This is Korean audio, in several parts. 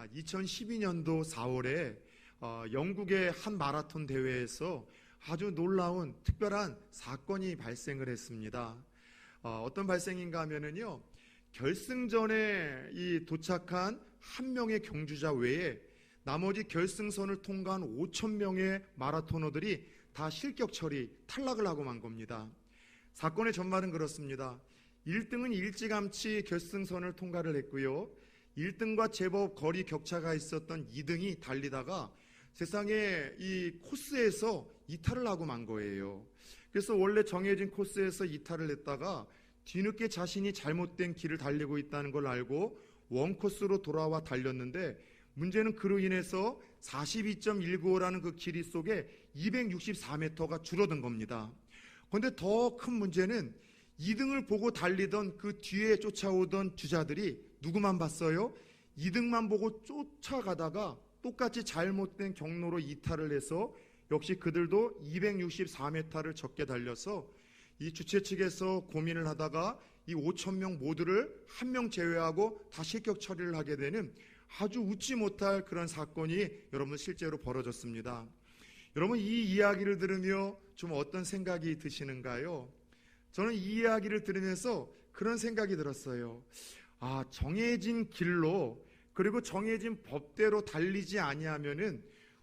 2012년도 4월에 영국의 한 마라톤 대회에서 아주 놀라운 특별한 사건이 발생을 했습니다. 어떤 발생인가 하면은요, 결승전에 도착한 한 명의 경주자 외에 나머지 결승선을 통과한 5,000명의 마라토너들이 다 실격 처리, 탈락을 하고 만 겁니다. 사건의 전말은 그렇습니다. 1등은 일찌감치 결승선을 통과를 했고요. 1등과 제법 거리 격차가 있었던 2등이 달리다가 세상에 이 코스에서 이탈을 하고 만 거예요. 그래서 원래 정해진 코스에서 이탈을 했다가 뒤늦게 자신이 잘못된 길을 달리고 있다는 걸 알고 원코스로 돌아와 달렸는데, 문제는 그로 인해서 42.195라는 그 길이 속에 264m가 줄어든 겁니다. 그런데 더 큰 문제는 2등을 보고 달리던 그 뒤에 쫓아오던 주자들이 누구만 봤어요? 2등만 보고 쫓아가다가 똑같이 잘못된 경로로 이탈을 해서 역시 그들도 264m를 적게 달려서 이 주최 측에서 고민을 하다가 이 5,000명 모두를 한 명 제외하고 다 실격 처리를 하게 되는 아주 웃지 못할 그런 사건이 여러분 실제로 벌어졌습니다. 여러분, 이 이야기를 들으며 좀 어떤 생각이 드시는가요? 저는 이 이야기를 들으면서 그런 생각이 들었어요. 정해진 길로, 그리고 정해진 법대로 달리지 아니하면은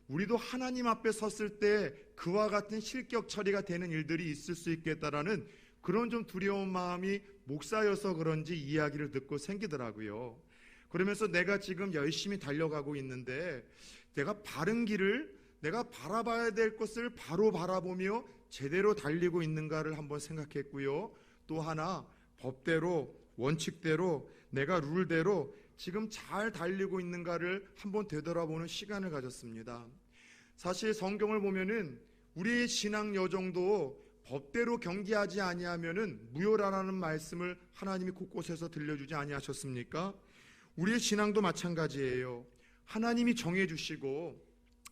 우리도 하나님 앞에 섰을 때 그와 같은 실격 처리가 되는 일들이 있을 수 있겠다라는 그런 좀 두려운 마음이 목사여서 그런지 이야기를 듣고 생기더라고요. 그러면서 내가 지금 열심히 달려가고 있는데 내가 바른 길을, 내가 바라봐야 될 것을 바로 바라보며 제대로 달리고 있는가를 한번 생각했고요. 또 하나, 법대로, 원칙대로, 내가 룰대로 지금 잘 달리고 있는가를 한번 되돌아보는 시간을 가졌습니다. 사실 성경을 보면은 우리의 신앙 여정도 법대로 경기하지 아니하면은 무효라는 말씀을 하나님이 곳곳에서 들려주지 아니하셨습니까? 우리의 신앙도 마찬가지예요. 하나님이 정해주시고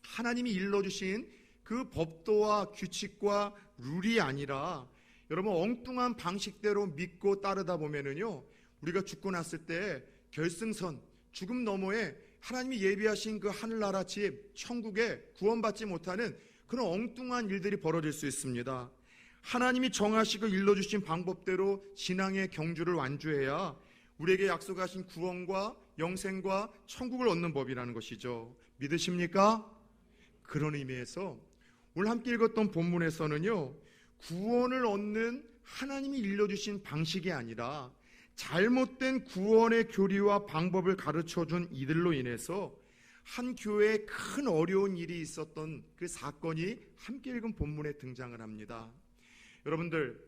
하나님이 일러주신 그 법도와 규칙과 룰이 아니라 여러분 엉뚱한 방식대로 믿고 따르다 보면은요, 우리가 죽고 났을 때 결승선, 죽음 너머에 하나님이 예비하신 그 하늘나라 집, 천국에 구원받지 못하는 그런 엉뚱한 일들이 벌어질 수 있습니다. 하나님이 정하시고 일러주신 방법대로 신앙의 경주를 완주해야 우리에게 약속하신 구원과 영생과 천국을 얻는 법이라는 것이죠. 믿으십니까? 그런 의미에서 오늘 함께 읽었던 본문에서는요, 구원을 얻는 하나님이 일러주신 방식이 아니라 잘못된 구원의 교리와 방법을 가르쳐준 이들로 인해서 한 교회에 큰 어려운 일이 있었던 그 사건이 함께 읽은 본문에 등장을 합니다. 여러분들,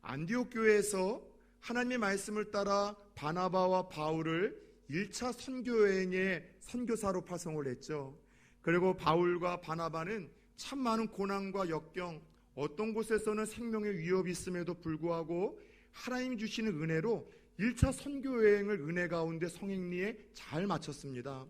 안디옥 교회에서 하나님의 말씀을 따라 바나바와 바울을 1차 선교여행의 선교사로 파송을 했죠. 그리고 바울과 바나바는 참 많은 고난과 역경, 어떤 곳에서는 생명의 위협이 있음에도 불구하고 하나님이 주시는 은혜로 1차 선교여행을 은혜 가운데 성행리에 잘 마쳤습니다.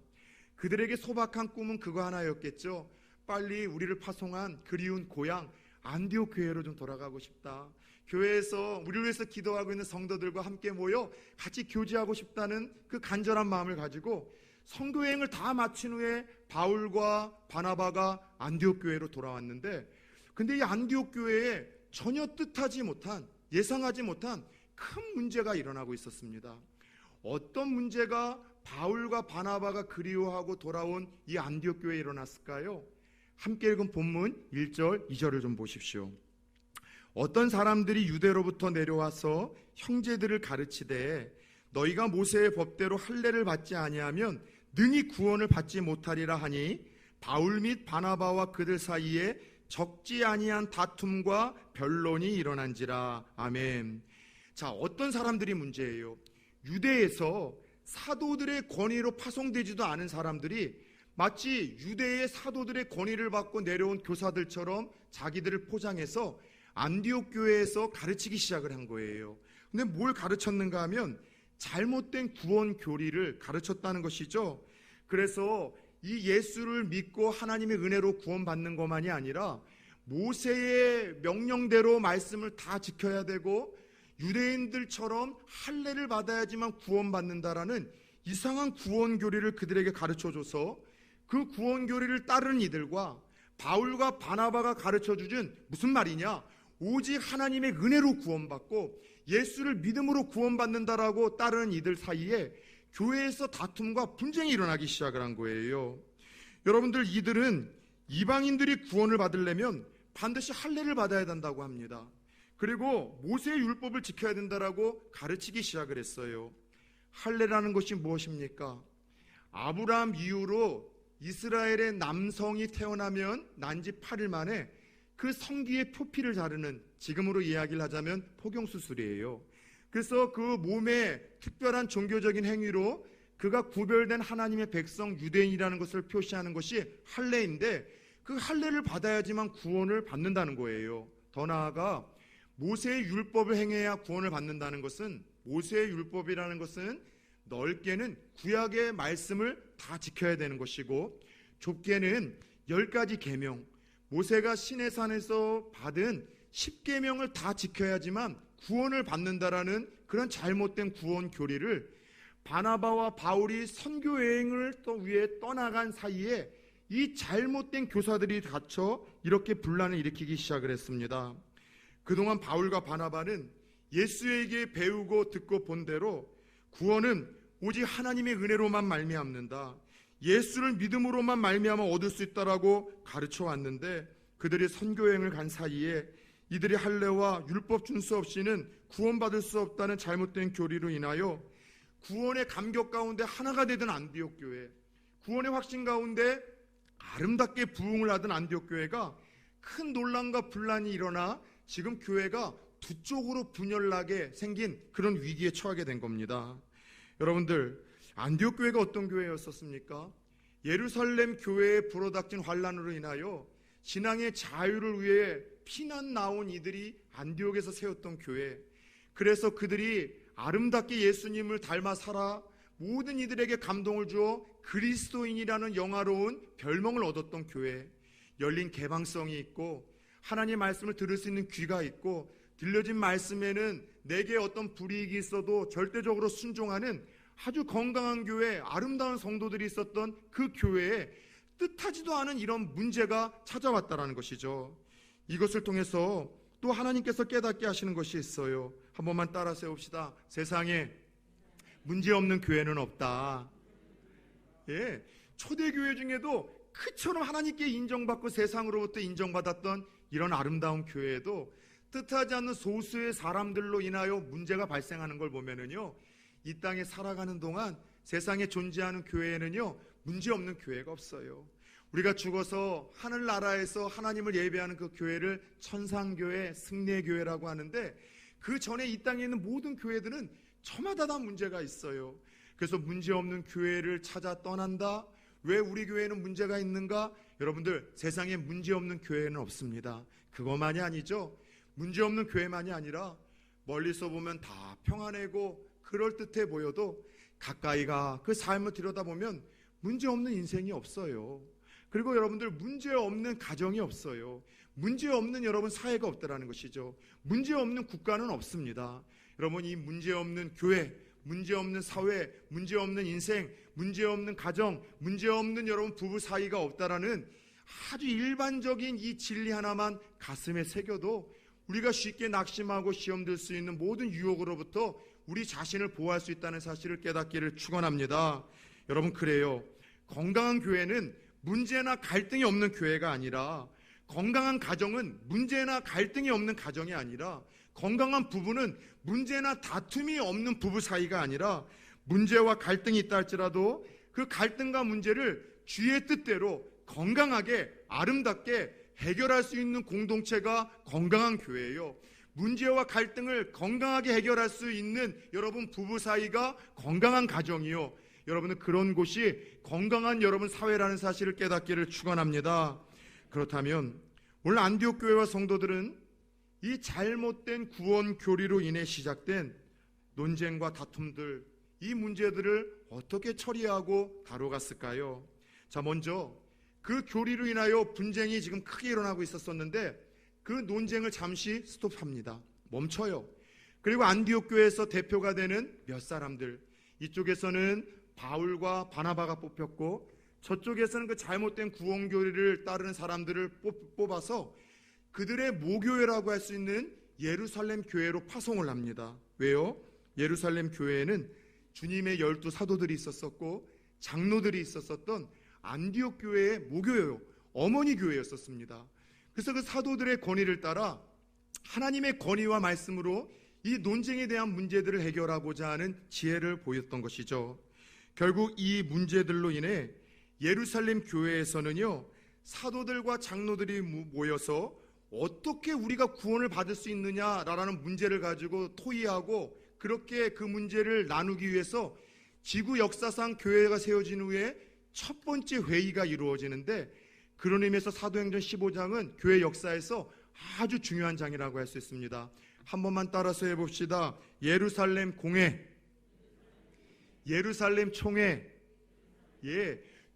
그들에게 소박한 꿈은 그거 하나였겠죠. 빨리 우리를 파송한 그리운 고향 안디옥 교회로 좀 돌아가고 싶다. 교회에서 우리를 위해서 기도하고 있는 성도들과 함께 모여 같이 교제하고 싶다는 그 간절한 마음을 가지고 선교여행을 다 마친 후에 바울과 바나바가 안디옥 교회로 돌아왔는데, 근데 이 안디옥 교회에 전혀 뜻하지 못한, 예상하지 못한 큰 문제가 일어나고 있었습니다. 어떤 문제가 바울과 바나바가 그리워하고 돌아온 이 안디옥 교회에 일어났을까요? 함께 읽은 본문 1절, 2절을 좀 보십시오. 어떤 사람들이 유대로부터 내려와서 형제들을 가르치되 너희가 모세의 법대로 할례를 받지 아니하면 능히 구원을 받지 못하리라 하니 바울 및 바나바와 그들 사이에 적지 아니한 다툼과 변론이 일어난지라. 아멘. 자, 어떤 사람들이 문제예요? 유대에서 사도들의 권위로 파송되지도 않은 사람들이 마치 유대의 사도들의 권위를 받고 내려온 교사들처럼 자기들을 포장해서 안디옥 교회에서 가르치기 시작을 한 거예요. 근데 뭘 가르쳤는가 하면 잘못된 구원 교리를 가르쳤다는 것이죠. 그래서 이 예수를 믿고 하나님의 은혜로 구원받는 것만이 아니라 모세의 명령대로 말씀을 다 지켜야 되고 유대인들처럼 할례를 받아야지만 구원받는다라는 이상한 구원 교리를 그들에게 가르쳐줘서 그 구원 교리를 따르는 이들과 바울과 바나바가 가르쳐주준 무슨 말이냐, 오직 하나님의 은혜로 구원받고 예수를 믿음으로 구원받는다라고 따르는 이들 사이에 교회에서 다툼과 분쟁이 일어나기 시작을 한 거예요. 여러분들, 이들은 이방인들이 구원을 받으려면 반드시 할례를 받아야 된다고 합니다. 그리고 모세의 율법을 지켜야 된다라고 가르치기 시작을 했어요. 할례라는 것이 무엇입니까? 아브라함 이후로 이스라엘의 남성이 태어나면 난지 8일 만에 그 성기의 표피를 자르는, 지금으로 이야기를 하자면 포경수술이에요. 그래서 그 몸에 특별한 종교적인 행위로 그가 구별된 하나님의 백성 유대인이라는 것을 표시하는 것이 할례인데, 그 할례를 받아야지만 구원을 받는다는 거예요. 더 나아가 모세의 율법을 행해야 구원을 받는다는 것은, 모세의 율법이라는 것은 넓게는 구약의 말씀을 다 지켜야 되는 것이고, 좁게는 10가지 계명, 모세가 시내산에서 받은 10계명을 다 지켜야지만 구원을 받는다라는 그런 잘못된 구원 교리를 바나바와 바울이 선교 여행을 또 위에 떠나간 사이에 이 잘못된 교사들이 갇혀 이렇게 분란을 일으키기 시작을 했습니다. 그동안 바울과 바나바는 예수에게 배우고 듣고 본 대로 구원은 오직 하나님의 은혜로만 말미암는다, 예수를 믿음으로만 말미암아 얻을 수 있다라고 가르쳐 왔는데, 그들이 선교여행을 간 사이에 이들이 할례와 율법 준수 없이는 구원받을 수 없다는 잘못된 교리로 인하여 구원의 감격 가운데 하나가 되던 안디옥 교회, 구원의 확신 가운데 아름답게 부흥을 하던 안디옥 교회가 큰 논란과 분란이 일어나 지금 교회가 두 쪽으로 분열나게 생긴 그런 위기에 처하게 된 겁니다. 여러분들, 안디옥 교회가 어떤 교회였었습니까? 예루살렘 교회에 불어닥친 환란으로 인하여 신앙의 자유를 위해 피난 나온 이들이 안디옥에서 세웠던 교회, 그래서 그들이 아름답게 예수님을 닮아 살아 모든 이들에게 감동을 주어 그리스도인이라는 영화로운 별명을 얻었던 교회, 열린 개방성이 있고 하나님의 말씀을 들을 수 있는 귀가 있고 들려진 말씀에는 내게 어떤 불이익이 있어도 절대적으로 순종하는 아주 건강한 교회, 아름다운 성도들이 있었던 그 교회에 뜻하지도 않은 이런 문제가 찾아왔다라는 것이죠. 이것을 통해서 또 하나님께서 깨닫게 하시는 것이 있어요. 한 번만 따라 세웁시다. 세상에 문제없는 교회는 없다. 예, 초대교회 중에도 그처럼 하나님께 인정받고 세상으로부터 인정받았던 이런 아름다운 교회에도 뜻하지 않는 소수의 사람들로 인하여 문제가 발생하는 걸 보면은요, 이 땅에 살아가는 동안 세상에 존재하는 교회에는요, 문제없는 교회가 없어요. 우리가 죽어서 하늘나라에서 하나님을 예배하는 그 교회를 천상교회, 승례교회라고 하는데, 그 전에 이 땅에 있는 모든 교회들은 저마다 다 문제가 있어요. 그래서 문제없는 교회를 찾아 떠난다? 왜 우리 교회는 문제가 있는가? 여러분들, 세상에 문제없는 교회는 없습니다. 그것만이 아니죠. 문제없는 교회만이 아니라 멀리서 보면 다 평안하고 그럴듯해 보여도 가까이가 그 삶을 들여다보면 문제없는 인생이 없어요. 그리고 여러분들, 문제없는 가정이 없어요. 문제없는 여러분 사회가 없다라는 것이죠. 문제없는 국가는 없습니다. 여러분, 이 문제없는 교회, 문제없는 사회, 문제없는 인생, 문제없는 가정, 문제없는 여러분 부부 사이가 없다라는 아주 일반적인 이 진리 하나만 가슴에 새겨도 우리가 쉽게 낙심하고 시험 들 수 있는 모든 유혹으로부터 우리 자신을 보호할 수 있다는 사실을 깨닫기를 축원합니다. 여러분, 그래요. 건강한 교회는 문제나 갈등이 없는 교회가 아니라, 건강한 가정은 문제나 갈등이 없는 가정이 아니라, 건강한 부부는 문제나 다툼이 없는 부부 사이가 아니라, 문제와 갈등이 있다 할지라도 그 갈등과 문제를 주의 뜻대로 건강하게 아름답게 해결할 수 있는 공동체가 건강한 교회예요. 문제와 갈등을 건강하게 해결할 수 있는 여러분 부부 사이가 건강한 가정이요. 여러분은 그런 곳이 건강한 여러분 사회라는 사실을 깨닫기를 축원합니다. 그렇다면 오늘 안디옥 교회와 성도들은 이 잘못된 구원 교리로 인해 시작된 논쟁과 다툼들, 이 문제들을 어떻게 처리하고 다뤄갔을까요? 자, 먼저 그 교리로 인하여 분쟁이 지금 크게 일어나고 있었었는데 그 논쟁을 잠시 스톱합니다. 멈춰요. 그리고 안디옥 교회에서 대표가 되는 몇 사람들, 이쪽에서는 바울과 바나바가 뽑혔고, 저쪽에서는 그 잘못된 구원교리를 따르는 사람들을 뽑아서 그들의 모교회라고 할 수 있는 예루살렘 교회로 파송을 합니다. 왜요? 예루살렘 교회에는 주님의 12 사도들이 있었었고 장로들이 있었었던 안디옥 교회의 모교회요, 어머니 교회였었습니다. 그래서 그 사도들의 권위를 따라 하나님의 권위와 말씀으로 이 논쟁에 대한 문제들을 해결하고자 하는 지혜를 보였던 것이죠. 결국 이 문제들로 인해 예루살렘 교회에서는요, 사도들과 장로들이 모여서 어떻게 우리가 구원을 받을 수 있느냐라는 문제를 가지고 토의하고, 그렇게 그 문제를 나누기 위해서 지구 역사상 교회가 세워진 후에 첫 번째 회의가 이루어지는데, 그런 의미에서 사도행전 15장은 교회 역사에서 아주 중요한 장이라고 할 수 있습니다. 한 번만 따라서 해봅시다. 예루살렘 공회, 예루살렘 총회.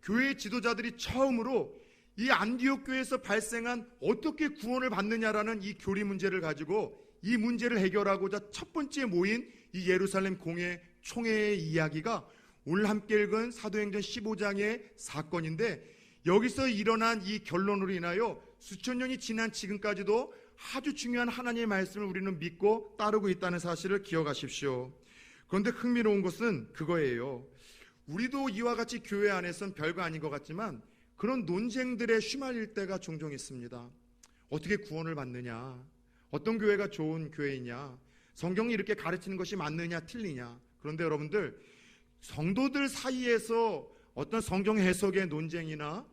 교회 지도자들이 처음으로 이 안디옥 교회에서 발생한 어떻게 구원을 받느냐라는 이 교리 문제를 가지고 이 문제를 해결하고자 첫 번째 모인 이 예루살렘 공회 총회의 이야기가 오늘 함께 읽은 사도행전 15장의 사건인데, 여기서 일어난 이 결론으로 인하여 수천 년이 지난 지금까지도 아주 중요한 하나님의 말씀을 우리는 믿고 따르고 있다는 사실을 기억하십시오. 그런데 흥미로운 것은 그거예요. 우리도 이와 같이 교회 안에서는 별거 아닌 것 같지만 그런 논쟁들에 휘말릴 때가 종종 있습니다. 어떻게 구원을 받느냐, 어떤 교회가 좋은 교회이냐, 성경이 이렇게 가르치는 것이 맞느냐 틀리냐. 그런데 여러분들, 성도들 사이에서 어떤 성경 해석의 논쟁이나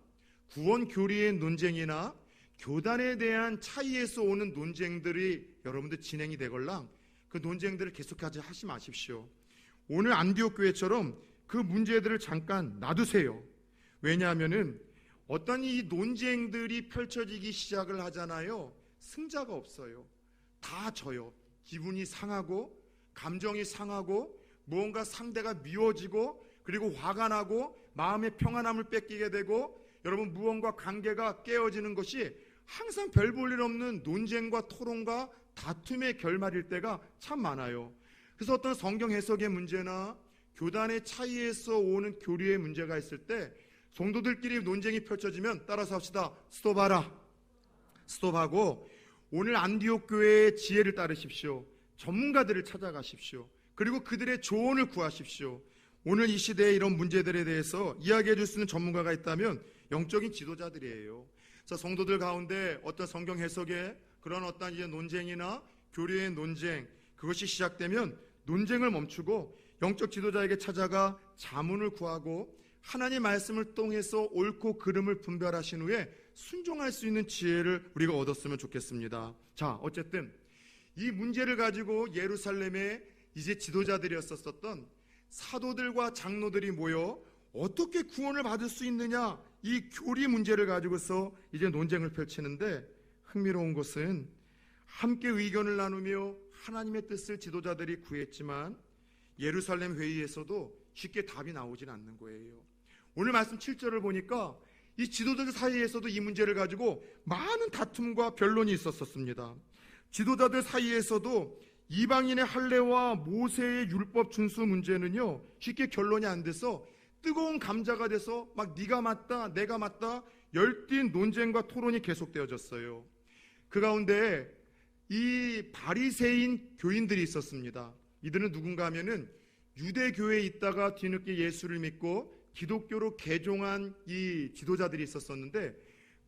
구원 교리의 논쟁이나 교단에 대한 차이에서 오는 논쟁들이 여러분들 진행이 되걸랑 그 논쟁들을 계속하지 하지 마십시오. 오늘 안디옥 교회처럼 그 문제들을 잠깐 놔두세요. 왜냐하면은 어떤 이 논쟁들이 펼쳐지기 시작을 하잖아요. 승자가 없어요. 다 져요. 기분이 상하고 감정이 상하고 무언가 상대가 미워지고 그리고 화가 나고 마음의 평안함을 뺏기게 되고, 여러분 무언가 관계가 깨어지는 것이 항상 별 볼 일 없는 논쟁과 토론과 다툼의 결말일 때가 참 많아요. 그래서 어떤 성경 해석의 문제나 교단의 차이에서 오는 교리의 문제가 있을 때 성도들끼리 논쟁이 펼쳐지면 따라서 합시다. 스톱하라. 스톱하고 오늘 안디옥 교회의 지혜를 따르십시오. 전문가들을 찾아가십시오. 그리고 그들의 조언을 구하십시오. 오늘 이 시대에 이런 문제들에 대해서 이야기해 줄 수 있는 전문가가 있다면 영적인 지도자들이에요. 자, 성도들 가운데 어떤 성경 해석에 그런 어떤 이제 논쟁이나 교리의 논쟁, 그것이 시작되면 논쟁을 멈추고 영적 지도자에게 찾아가 자문을 구하고 하나님의 말씀을 통해서 옳고 그름을 분별하신 후에 순종할 수 있는 지혜를 우리가 얻었으면 좋겠습니다. 자, 어쨌든 이 문제를 가지고 예루살렘에 이제 지도자들이었었던 사도들과 장로들이 모여 어떻게 구원을 받을 수 있느냐, 이 교리 문제를 가지고서 이제 논쟁을 펼치는데, 흥미로운 것은 함께 의견을 나누며 하나님의 뜻을 지도자들이 구했지만 예루살렘 회의에서도 쉽게 답이 나오진 않는 거예요. 오늘 말씀 7절을 보니까 이 지도자들 사이에서도 이 문제를 가지고 많은 다툼과 변론이 있었습니다. 지도자들 사이에서도 이방인의 할례와 모세의 율법 준수 문제는요, 쉽게 결론이 안 돼서 뜨거운 감자가 돼서 막 네가 맞다 내가 맞다 열띤 논쟁과 토론이 계속되어졌어요. 그 가운데 이 바리새인 교인들이 있었습니다. 이들은 누군가 하면은 유대교회에 있다가 뒤늦게 예수를 믿고 기독교로 개종한 이 지도자들이 있었었는데,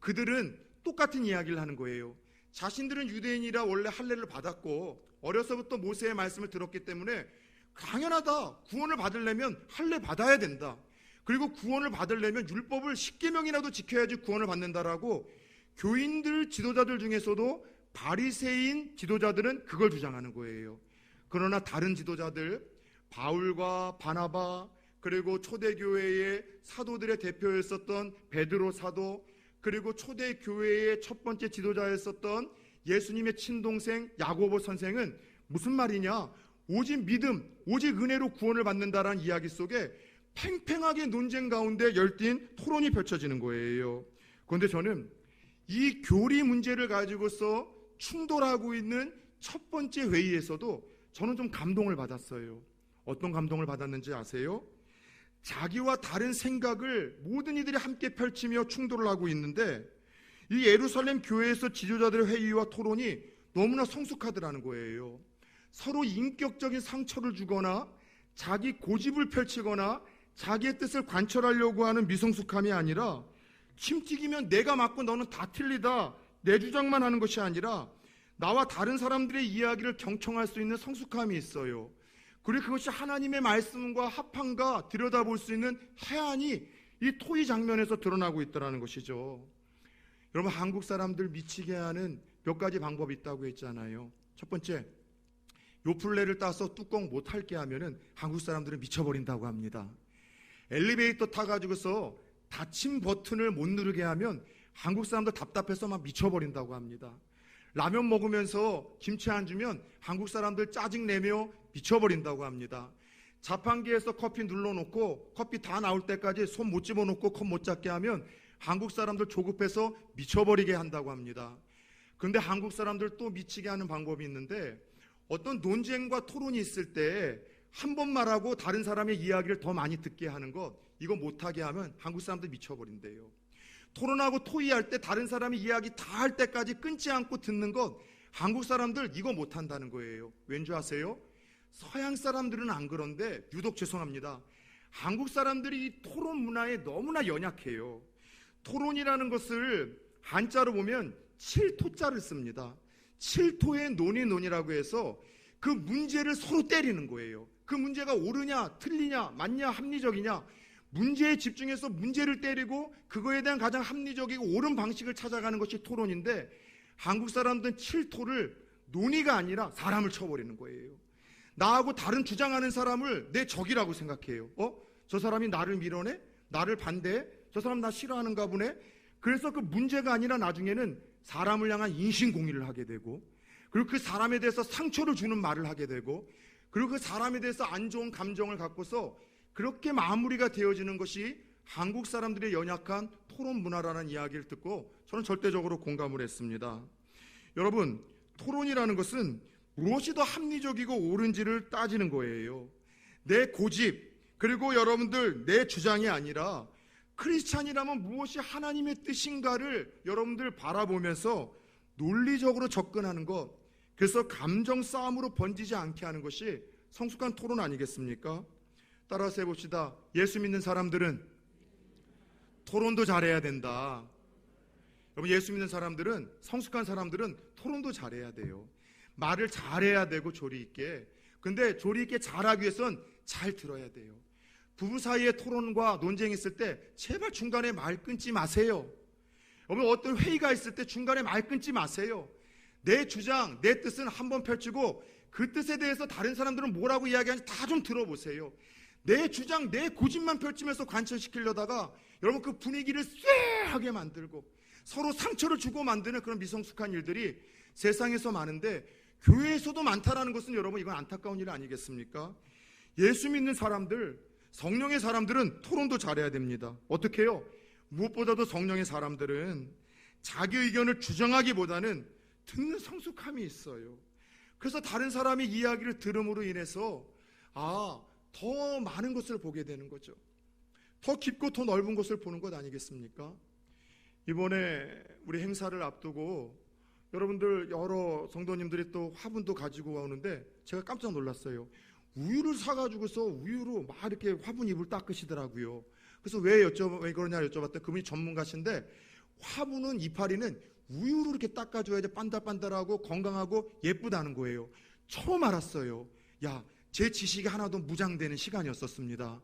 그들은 똑같은 이야기를 하는 거예요. 자신들은 유대인이라 원래 할례를 받았고 어려서부터 모세의 말씀을 들었기 때문에 당연하다, 구원을 받으려면 할례 받아야 된다, 그리고 구원을 받으려면 율법을 10계명이라도 지켜야지 구원을 받는다라고 교인들 지도자들 중에서도 바리새인 지도자들은 그걸 주장하는 거예요. 그러나 다른 지도자들, 바울과 바나바, 그리고 초대교회의 사도들의 대표였었던 베드로 사도, 그리고 초대교회의 첫 번째 지도자였었던 예수님의 친동생 야고보 선생은 무슨 말이냐, 오직 믿음, 오직 은혜로 구원을 받는다라는 이야기 속에 팽팽하게 논쟁 가운데 열띤 토론이 펼쳐지는 거예요. 그런데 저는 이 교리 문제를 가지고서 충돌하고 있는 첫 번째 회의에서도 저는 좀 감동을 받았어요. 어떤 감동을 받았는지 아세요? 자기와 다른 생각을 모든 이들이 함께 펼치며 충돌을 하고 있는데, 이 예루살렘 교회에서 지도자들의 회의와 토론이 너무나 성숙하더라는 거예요. 서로 인격적인 상처를 주거나 자기 고집을 펼치거나 자기의 뜻을 관철하려고 하는 미성숙함이 아니라, 침튀기면 내가 맞고 너는 다 틀리다, 내 주장만 하는 것이 아니라 나와 다른 사람들의 이야기를 경청할 수 있는 성숙함이 있어요. 그리고 그것이 하나님의 말씀과 합한가 들여다볼 수 있는 해안이 이 토의 장면에서 드러나고 있다는 것이죠. 여러분, 한국 사람들 미치게 하는 몇 가지 방법이 있다고 했잖아요. 첫 번째, 요플레를 따서 뚜껑 못 핥게 하면은 한국 사람들은 미쳐버린다고 합니다. 엘리베이터 타가지고서 닫힌 버튼을 못 누르게 하면 한국 사람들 답답해서 막 미쳐버린다고 합니다. 라면 먹으면서 김치 안 주면 한국 사람들 짜증내며 미쳐버린다고 합니다. 자판기에서 커피 눌러놓고 커피 다 나올 때까지 손 못 집어넣고 컵 못 잡게 하면 한국 사람들 조급해서 미쳐버리게 한다고 합니다. 그런데 한국 사람들 또 미치게 하는 방법이 있는데, 어떤 논쟁과 토론이 있을 때 한 번 말하고 다른 사람의 이야기를 더 많이 듣게 하는 것, 이거 못하게 하면 한국 사람들 미쳐버린대요. 토론하고 토의할 때 다른 사람이 이야기 다 할 때까지 끊지 않고 듣는 것, 한국 사람들 이거 못한다는 거예요. 왠지 아세요? 서양 사람들은 안 그런데 유독 죄송합니다. 한국 사람들이 이 토론 문화에 너무나 연약해요. 토론이라는 것을 한자로 보면 7토자를 씁니다. 7토의 논이라고 해서 그 문제를 서로 때리는 거예요. 그 문제가 옳으냐 틀리냐 맞냐 합리적이냐, 문제에 집중해서 문제를 때리고 그거에 대한 가장 합리적이고 옳은 방식을 찾아가는 것이 토론인데, 한국 사람들은 7토를 논의가 아니라 사람을 쳐버리는 거예요. 나하고 다른 주장하는 사람을 내 적이라고 생각해요. 저 사람이 나를 밀어내? 나를 반대해? 저 사람 나 싫어하는가 보네? 그래서 그 문제가 아니라 나중에는 사람을 향한 인신공의를 하게 되고, 그리고 그 사람에 대해서 상처를 주는 말을 하게 되고, 그리고 그 사람에 대해서 안 좋은 감정을 갖고서 그렇게 마무리가 되어지는 것이 한국 사람들의 연약한 토론 문화라는 이야기를 듣고 저는 절대적으로 공감을 했습니다. 여러분, 토론이라는 것은 무엇이 더 합리적이고 옳은지를 따지는 거예요. 내 고집, 그리고 여러분들 내 주장이 아니라 크리스찬이라면 무엇이 하나님의 뜻인가를 여러분들 바라보면서 논리적으로 접근하는 것, 그래서 감정 싸움으로 번지지 않게 하는 것이 성숙한 토론 아니겠습니까? 따라서 해봅시다. 예수 믿는 사람들은 토론도 잘해야 된다. 여러분, 예수 믿는 사람들은, 성숙한 사람들은 토론도 잘해야 돼요. 말을 잘해야 되고 조리 있게. 근데 조리 있게 잘하기 위해선 잘 들어야 돼요. 부부 사이에 토론과 논쟁이 있을 때 제발 중간에 말 끊지 마세요. 여러분, 어떤 회의가 있을 때 중간에 말 끊지 마세요. 내 주장, 내 뜻은 한번 펼치고 그 뜻에 대해서 다른 사람들은 뭐라고 이야기하는지 다 좀 들어보세요. 내 주장, 내 고집만 펼치면서 관철시키려다가 여러분 그 분위기를 쎄하게 만들고 서로 상처를 주고 만드는 그런 미성숙한 일들이 세상에서 많은데, 교회에서도 많다라는 것은 여러분 이건 안타까운 일 아니겠습니까? 예수 믿는 사람들, 성령의 사람들은 토론도 잘해야 됩니다. 어떻게 해요? 무엇보다도 성령의 사람들은 자기 의견을 주장하기보다는 듣는 성숙함이 있어요. 그래서 다른 사람의 이야기를 들음으로 인해서 더 많은 것을 보게 되는 거죠. 더 깊고 더 넓은 것을 보는 것 아니겠습니까? 이번에 우리 행사를 앞두고 여러분들 여러 성도님들이 또 화분도 가지고 오는데 제가 깜짝 놀랐어요. 우유를 사가지고서 우유로 막 이렇게 화분 잎을 닦으시더라고요. 그래서 왜 그러냐 여쭤봤더니 그분이 전문가신데, 화분은 이파리는 우유로 이렇게 닦아줘야지 반달반달하고 건강하고 예쁘다는 거예요. 처음 알았어요. 제 지식이 하나도 무장되는 시간이었었습니다.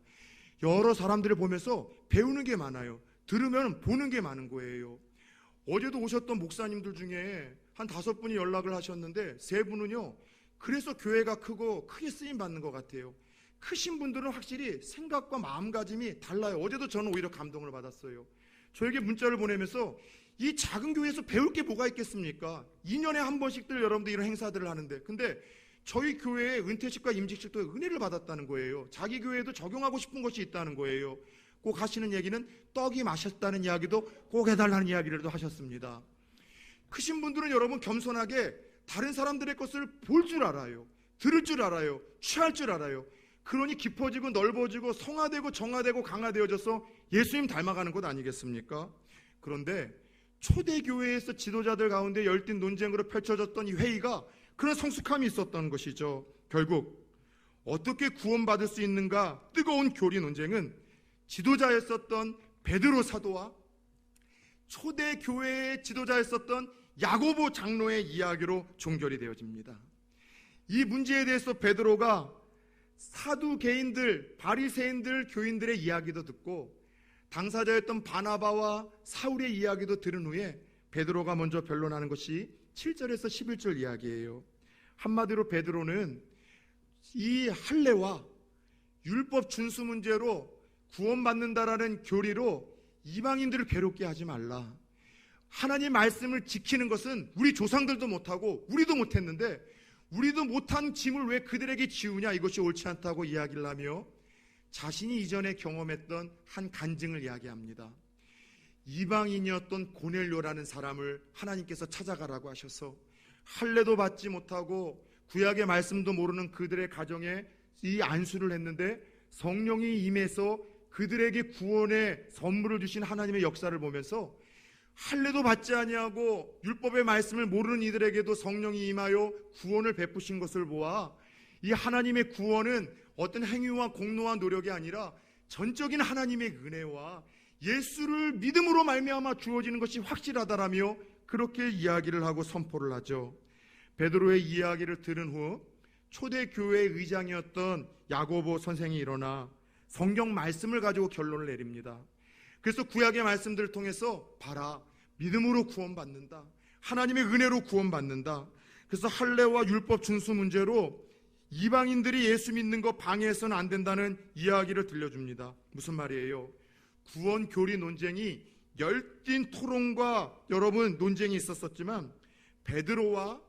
여러 사람들을 보면서 배우는 게 많아요. 들으면 보는 게 많은 거예요. 어제도 오셨던 목사님들 중에 한 5분이 연락을 하셨는데 3분은요 그래서 교회가 크고 크게 쓰임받는 것 같아요. 크신 분들은 확실히 생각과 마음가짐이 달라요. 어제도 저는 오히려 감동을 받았어요. 저에게 문자를 보내면서 이 작은 교회에서 배울 게 뭐가 있겠습니까? 2년에 한 번씩들 여러분들 이런 행사들을 하는데, 근데 저희 교회에 은퇴식과 임직식도 은혜를 받았다는 거예요. 자기 교회에도 적용하고 싶은 것이 있다는 거예요. 꼭 하시는 얘기는 떡이 마셨다는 이야기도 꼭 해달라는 이야기를 하셨습니다. 크신 분들은 여러분 겸손하게 다른 사람들의 것을 볼 줄 알아요. 들을 줄 알아요. 취할 줄 알아요. 그러니 깊어지고 넓어지고 성화되고 정화되고 강화되어져서 예수님 닮아가는 것 아니겠습니까? 그런데 초대교회에서 지도자들 가운데 열띤 논쟁으로 펼쳐졌던 이 회의가 그런 성숙함이 있었던 것이죠. 결국 어떻게 구원받을 수 있는가 뜨거운 교리 논쟁은 지도자였었던 베드로 사도와 초대교회의 지도자였었던 야고보 장로의 이야기로 종결이 되어집니다. 이 문제에 대해서 베드로가 사두개인들, 바리새인들, 교인들의 이야기도 듣고 당사자였던 바나바와 사울의 이야기도 들은 후에 베드로가 먼저 변론하는 것이 7절에서 11절 이야기예요. 한마디로 베드로는 이 할례와 율법 준수 문제로 구원받는다라는 교리로 이방인들을 괴롭게 하지 말라. 하나님 말씀을 지키는 것은 우리 조상들도 못하고 우리도 못했는데 우리도 못한 짐을 왜 그들에게 지우냐, 이것이 옳지 않다고 이야기를 하며 자신이 이전에 경험했던 한 간증을 이야기합니다. 이방인이었던 고넬료라는 사람을 하나님께서 찾아가라고 하셔서 할례도 받지 못하고 구약의 말씀도 모르는 그들의 가정에 이 안수를 했는데 성령이 임해서 그들에게 구원의 선물을 주신 하나님의 역사를 보면서 할례도 받지 아니하고 율법의 말씀을 모르는 이들에게도 성령이 임하여 구원을 베푸신 것을 보아 이 하나님의 구원은 어떤 행위와 공로와 노력이 아니라 전적인 하나님의 은혜와 예수를 믿음으로 말미암아 주어지는 것이 확실하다라며 그렇게 이야기를 하고 선포를 하죠. 베드로의 이야기를 들은 후 초대교회의 의장이었던 야고보 선생이 일어나 성경 말씀을 가지고 결론을 내립니다. 그래서 구약의 말씀들을 통해서 봐라, 믿음으로 구원받는다, 하나님의 은혜로 구원받는다. 그래서 할례와 율법 준수 문제로 이방인들이 예수 믿는 거 방해해서는 안 된다는 이야기를 들려줍니다. 무슨 말이에요? 구원 교리 논쟁이 열띤 토론과 여러분 논쟁이 있었지만 베드로와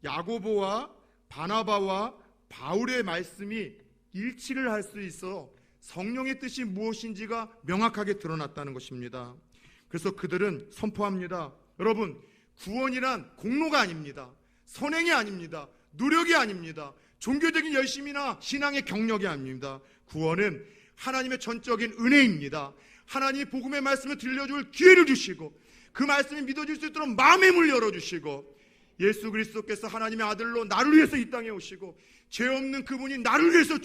야고보와 바나바와 바울의 말씀이 일치를 할 수 있어 성령의 뜻이 무엇인지가 명확하게 드러났다는 것입니다. 그래서 그들은 선포합니다. 여러분, 구원이란 공로가 아닙니다. 선행이 아닙니다. 노력이 아닙니다. 종교적인 열심이나 신앙의 경력이 아닙니다. 구원은 하나님의 전적인 은혜입니다. 하나님이 복음의 말씀을 들려줄 기회를 주시고 그 말씀이 믿어질 수 있도록 마음의 문을 열어주시고 예수 그리스도께서 하나님의 아들로 나를 위해서 이 땅에 오시고 죄 없는 그분이 나를 위해서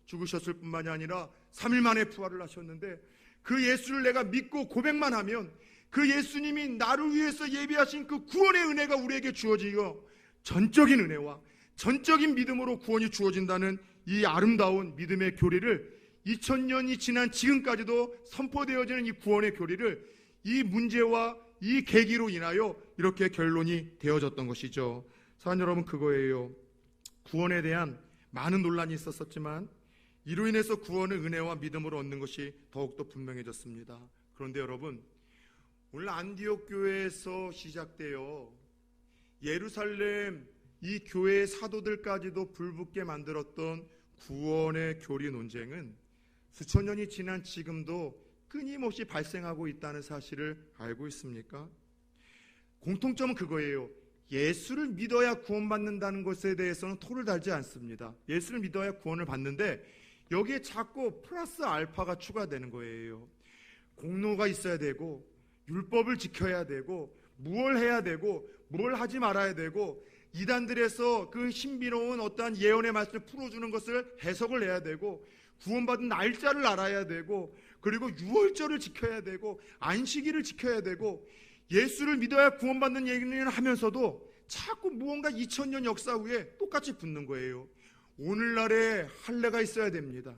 죽으셨을 뿐만이 아니라 3일 만에 부활을 하셨는데 그 예수를 내가 믿고 고백만 하면 그 예수님이 나를 위해서 예비하신 그 구원의 은혜가 우리에게 주어지고 전적인 은혜와 전적인 믿음으로 구원이 주어진다는 이 아름다운 믿음의 교리를 2000년이 지난 지금까지도 선포되어지는 이 구원의 교리를 이 문제와 이 계기로 인하여 이렇게 결론이 되어졌던 것이죠. 사랑하는 여러분, 그거예요. 구원에 대한 많은 논란이 있었지만 이로 인해서 구원을 은혜와 믿음으로 얻는 것이 더욱더 분명해졌습니다. 그런데 여러분, 오늘 안디옥 교회에서 시작되어 예루살렘 이 교회의 사도들까지도 불붙게 만들었던 구원의 교리 논쟁은 수천 년이 지난 지금도 끊임없이 발생하고 있다는 사실을 알고 있습니까? 공통점은 그거예요. 예수를 믿어야 구원받는다는 것에 대해서는 토를 달지 않습니다. 예수를 믿어야 구원을 받는데 여기에 자꾸 플러스 알파가 추가되는 거예요. 공로가 있어야 되고 율법을 지켜야 되고 무엇을 해야 되고 뭘 하지 말아야 되고 이단들에서 그 신비로운 어떠한 예언의 말씀을 풀어주는 것을 해석을 해야 되고 구원받은 날짜를 알아야 되고 그리고 유월절을 지켜야 되고 안식일을 지켜야 되고 예수를 믿어야 구원받는 얘기를 하면서도 자꾸 무언가 2000년 역사 후에 똑같이 붙는 거예요. 오늘날에 할례가 있어야 됩니다.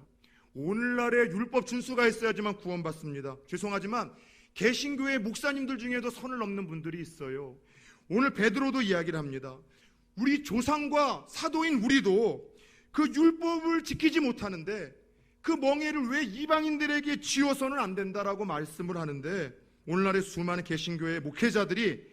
오늘날에 율법 준수가 있어야지만 구원받습니다. 죄송하지만 개신교회 목사님들 중에도 선을 넘는 분들이 있어요. 오늘 베드로도 이야기를 합니다. 우리 조상과 사도인 우리도 그 율법을 지키지 못하는데 그 멍에를 왜 이방인들에게 지어서는 안 된다라고 말씀을 하는데 오늘날의 수많은 개신교회 목회자들이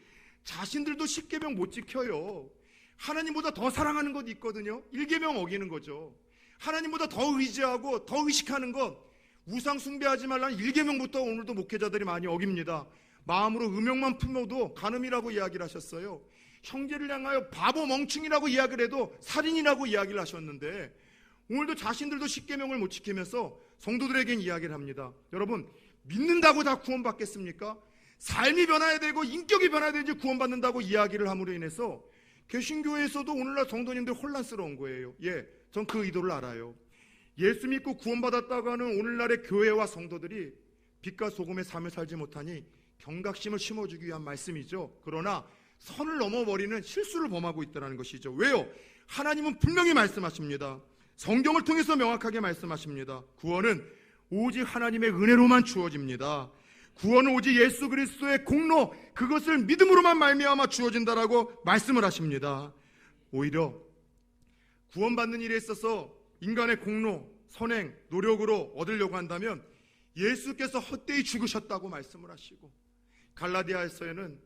자신들도 10계명 못 지켜요. 하나님보다 더 사랑하는 것 있거든요. 1계명 어기는 거죠. 하나님보다 더 의지하고 더 의식하는 것, 우상 숭배하지 말라는 1계명부터 오늘도 목회자들이 많이 어깁니다. 마음으로 음욕만 품어도 간음이라고 이야기를 하셨어요. 형제를 향하여 바보 멍충이라고 이야기를 해도 살인이라고 이야기를 하셨는데 오늘도 자신들도 십계명을 못 지키면서 성도들에겐 이야기를 합니다. 여러분, 믿는다고 다 구원받겠습니까? 삶이 변화해야 되고 인격이 변화해야 되지 구원받는다고 이야기를 함으로 인해서 개신교에서도 오늘날 성도님들 혼란스러운 거예요. 전 그 의도를 알아요. 예수 믿고 구원받았다고 하는 오늘날의 교회와 성도들이 빛과 소금의 삶을 살지 못하니 경각심을 심어주기 위한 말씀이죠. 그러나 선을 넘어버리는 실수를 범하고 있다는 것이죠. 왜요? 하나님은 분명히 말씀하십니다. 성경을 통해서 명확하게 말씀하십니다. 구원은 오직 하나님의 은혜로만 주어집니다. 구원은 오직 예수 그리스도의 공로, 그것을 믿음으로만 말미암아 주어진다라고 말씀을 하십니다. 오히려 구원받는 일에 있어서 인간의 공로, 선행, 노력으로 얻으려고 한다면 예수께서 헛되이 죽으셨다고 말씀을 하시고, 갈라디아에서는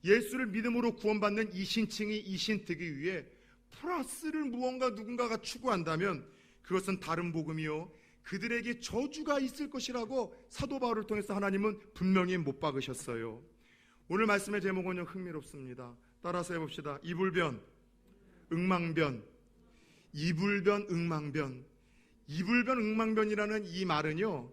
예수를 믿음으로 구원받는 이신층이 이신되기 위해 플러스를 무언가 누군가가 추구한다면 그것은 다른 복음이요 그들에게 저주가 있을 것이라고 사도 바울을 통해서 하나님은 분명히 못 박으셨어요. 오늘 말씀의 제목은 흥미롭습니다. 따라서 해봅시다. 이불변, 응망변. 이불변, 응망변. 이불변, 응망변이라는 이 말은요,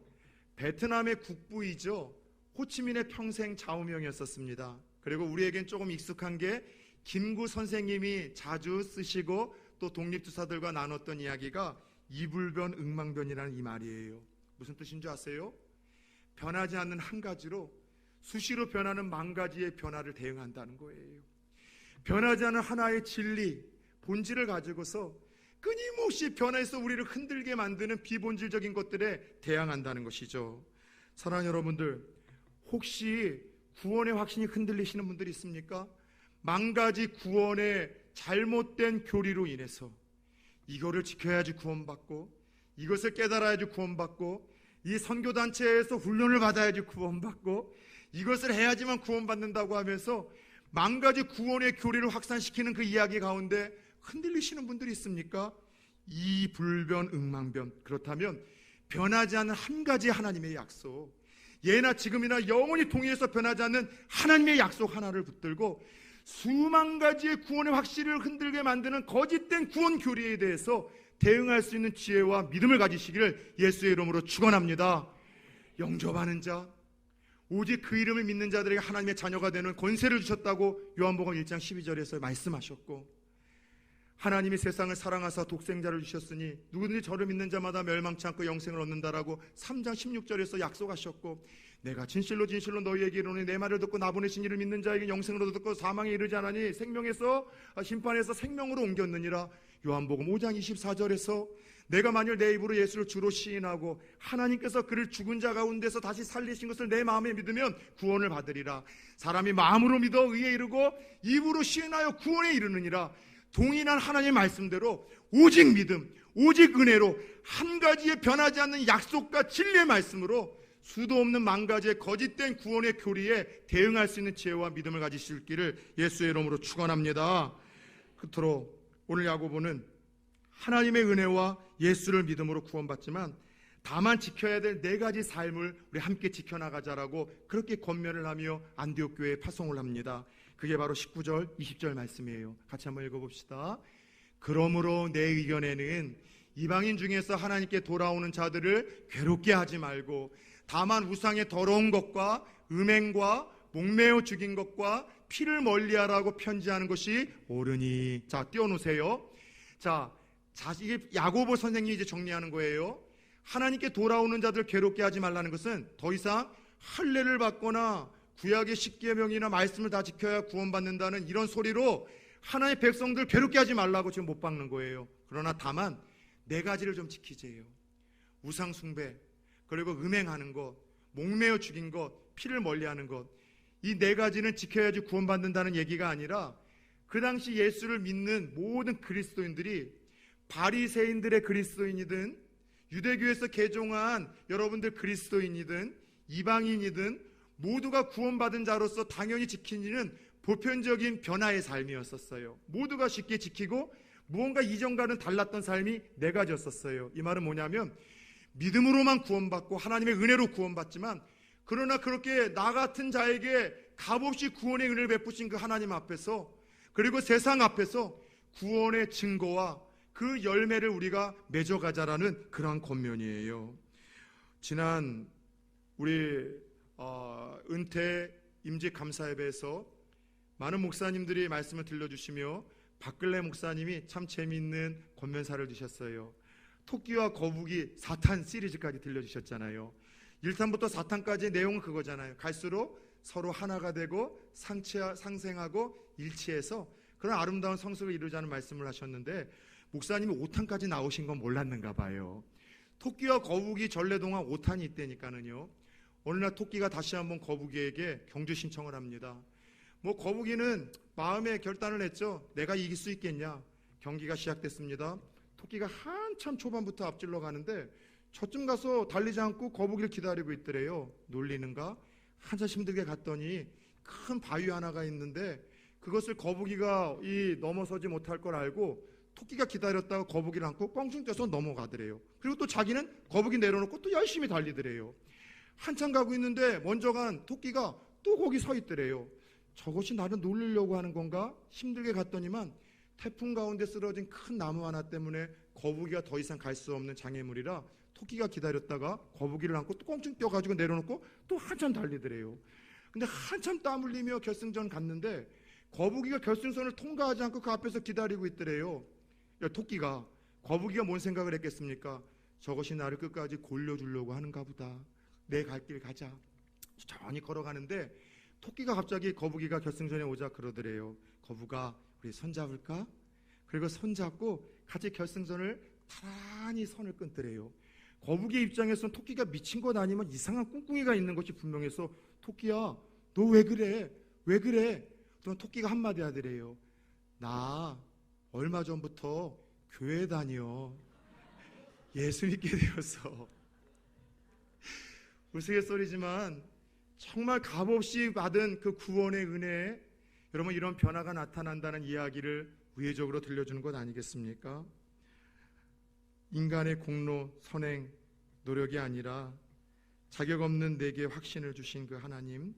베트남의 국부이죠, 호치민의 평생 좌우명이었었습니다. 그리고 우리에겐 조금 익숙한 게 김구 선생님이 자주 쓰시고 또 독립투사들과 나눴던 이야기가 이불변, 응망변이라는 이 말이에요. 무슨 뜻인 줄 아세요? 변하지 않는 한 가지로 수시로 변하는 만 가지의 변화를 대응한다는 거예요. 변하지 않은 하나의 진리, 본질을 가지고서 끊임없이 변해서 우리를 흔들게 만드는 비본질적인 것들에 대항한다는 것이죠. 사랑하는 여러분들, 혹시 구원의 확신이 흔들리시는 분들이 있습니까? 만 가지 구원의 잘못된 교리로 인해서 이거를 지켜야지 구원받고, 이것을 깨달아야지 구원받고, 이 선교단체에서 훈련을 받아야지 구원받고, 이것을 해야지만 구원받는다고 하면서 만 가지 구원의 교리를 확산시키는 그 이야기 가운데 흔들리시는 분들이 있습니까? 이 불변, 응망변. 그렇다면 변하지 않는 한 가지 하나님의 약속, 예나 지금이나 영원히 동의해서 변하지 않는 하나님의 약속 하나를 붙들고 수만 가지의 구원의 확신을 흔들게 만드는 거짓된 구원 교리에 대해서 대응할 수 있는 지혜와 믿음을 가지시기를 예수의 이름으로 축원합니다. 영접하는 자, 오직 그 이름을 믿는 자들에게 하나님의 자녀가 되는 권세를 주셨다고 요한복음 1장 12절에서 말씀하셨고, 하나님이 세상을 사랑하사 독생자를 주셨으니 누구든지 저를 믿는 자마다 멸망치 않고 영생을 얻는다라고 3장 16절에서 약속하셨고, 내가 진실로 진실로 너희에게 이르노니 내 말을 듣고 나 보내신 이를 믿는 자에게 영생을 얻었고 사망에 이르지 않으니 생명에서 심판에서 생명으로 옮겼느니라. 요한복음 5장 24절에서 내가 만일 내 입으로 예수를 주로 시인하고 하나님께서 그를 죽은 자 가운데서 다시 살리신 것을 내 마음에 믿으면 구원을 받으리라. 사람이 마음으로 믿어 의에 이르고 입으로 시인하여 구원에 이르느니라. 동일한 하나님의 말씀대로 오직 믿음, 오직 은혜로 한 가지의 변하지 않는 약속과 진리의 말씀으로 수도 없는 만 가지의 거짓된 구원의 교리에 대응할 수 있는 지혜와 믿음을 가지실 길을 예수의 이름으로 축원합니다. 끝으로 오늘 야고보는 하나님의 은혜와 예수를 믿음으로 구원받지만 다만 지켜야 될 네 가지 삶을 우리 함께 지켜나가자라고 그렇게 권면을 하며 안디옥 교회에 파송을 합니다. 그게 바로 19절, 20절 말씀이에요. 같이 한번 읽어봅시다. 그러므로 내 의견에는 이방인 중에서 하나님께 돌아오는 자들을 괴롭게 하지 말고 다만 우상의 더러운 것과 음행과 목매어 죽인 것과 피를 멀리하라고 편지하는 것이 옳으니. 자, 띄워놓으세요. 이게 야고보 선생님이 이제 정리하는 거예요. 하나님께 돌아오는 자들 괴롭게 하지 말라는 것은 더 이상 할례를 받거나 구약의 십계명이나 말씀을 다 지켜야 구원받는다는 이런 소리로 하나님의 백성들 괴롭게 하지 말라고 지금 못 박는 거예요. 그러나 다만 네 가지를 좀 지키재요. 우상 숭배, 그리고 음행하는 것, 목매어 죽인 것, 피를 멀리하는 것, 이 네 가지는 지켜야지 구원받는다는 얘기가 아니라 그 당시 예수를 믿는 모든 그리스도인들이 바리새인들의 그리스도인이든 유대교에서 개종한 여러분들 그리스도인이든 이방인이든 모두가 구원받은 자로서 당연히 지키는 보편적인 변화의 삶이었었어요. 모두가 쉽게 지키고 무언가 이전과는 달랐던 삶이 네 가지였었어요. 이 말은 뭐냐면 믿음으로만 구원받고 하나님의 은혜로 구원받지만, 그러나 그렇게 나 같은 자에게 값없이 구원의 은혜를 베푸신 그 하나님 앞에서, 그리고 세상 앞에서 구원의 증거와 그 열매를 우리가 맺어가자라는 그러한 권면이에요. 지난 우리 은퇴 임직 감사예배에서 많은 목사님들이 말씀을 들려주시며 박글레 목사님이 참 재미있는 권면사를 주셨어요. 토끼와 거북이 4탄 시리즈까지 들려주셨잖아요. 1탄부터 4탄까지의 내용은 그거잖아요. 갈수록 서로 하나가 되고 상생하고 일치해서 그런 아름다운 성숙을 이루자는 말씀을 하셨는데, 목사님이 5탄까지 나오신 건 몰랐는가 봐요. 토끼와 거북이 전래동안 5탄이 있다니까는요. 어느 날 토끼가 다시 한번 거북이에게 경주 신청을 합니다. 거북이는 마음의 결단을 했죠. 내가 이길 수 있겠냐. 경기가 시작됐습니다. 토끼가 한참 초반부터 앞질러 가는데 저쯤 가서 달리지 않고 거북이를 기다리고 있더래요. 놀리는가? 한참 힘들게 갔더니 큰 바위 하나가 있는데 그것을 거북이가 넘어서지 못할 걸 알고 토끼가 기다렸다가 거북이를 안고 껑충 뛰어서 넘어가더래요. 그리고 또 자기는 거북이 내려놓고 또 열심히 달리더래요. 한참 가고 있는데 먼저 간 토끼가 또 거기 서 있더래요. 저것이 나를 놀리려고 하는 건가? 힘들게 갔더니만 태풍 가운데 쓰러진 큰 나무 하나 때문에 거북이가 더 이상 갈 수 없는 장애물이라 토끼가 기다렸다가 거북이를 안고 또 꽁충 뛰어가지고 내려놓고 또 한참 달리더래요. 근데 한참 땀 흘리며 결승전 갔는데 거북이가 결승선을 통과하지 않고 그 앞에서 기다리고 있더래요. 토끼가, 거북이가 뭔 생각을 했겠습니까? 저것이 나를 끝까지 골려주려고 하는가 보다. 내 갈 길 가자. 천천히 걸어가는데 토끼가 갑자기 거북이가 결승전에 오자 그러더래요. 거북아, 우리 손잡을까? 그리고 손잡고 같이 결승전을 나란히 선을 끊더래요. 거북이 입장에서는 토끼가 미친 것 아니면 이상한 꿍꿍이가 있는 것이 분명해서 토끼야, 너 왜 그래? 왜 그래? 그럼 토끼가 한마디 하더래요. 나 얼마 전부터 교회 다녀. 예수 믿게 되어서. 우스갯소리지만 정말 값없이 받은 그 구원의 은혜에 여러분 이런 변화가 나타난다는 이야기를 우회적으로 들려주는 것 아니겠습니까? 인간의 공로, 선행, 노력이 아니라 자격 없는 내게 확신을 주신 그 하나님,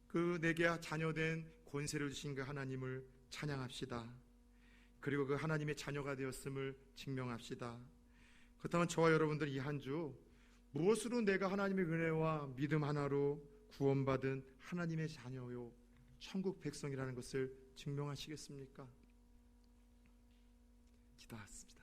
그 내게 자녀된 권세를 주신 그 하나님을 찬양합시다. 그리고 그 하나님의 자녀가 되었음을 증명합시다. 그렇다면 저와 여러분들 이 한 주 무엇으로 내가 하나님의 은혜와 믿음 하나로 구원받은 하나님의 자녀요 천국 백성이라는 것을 증명하시겠습니까? 기도하겠습니다.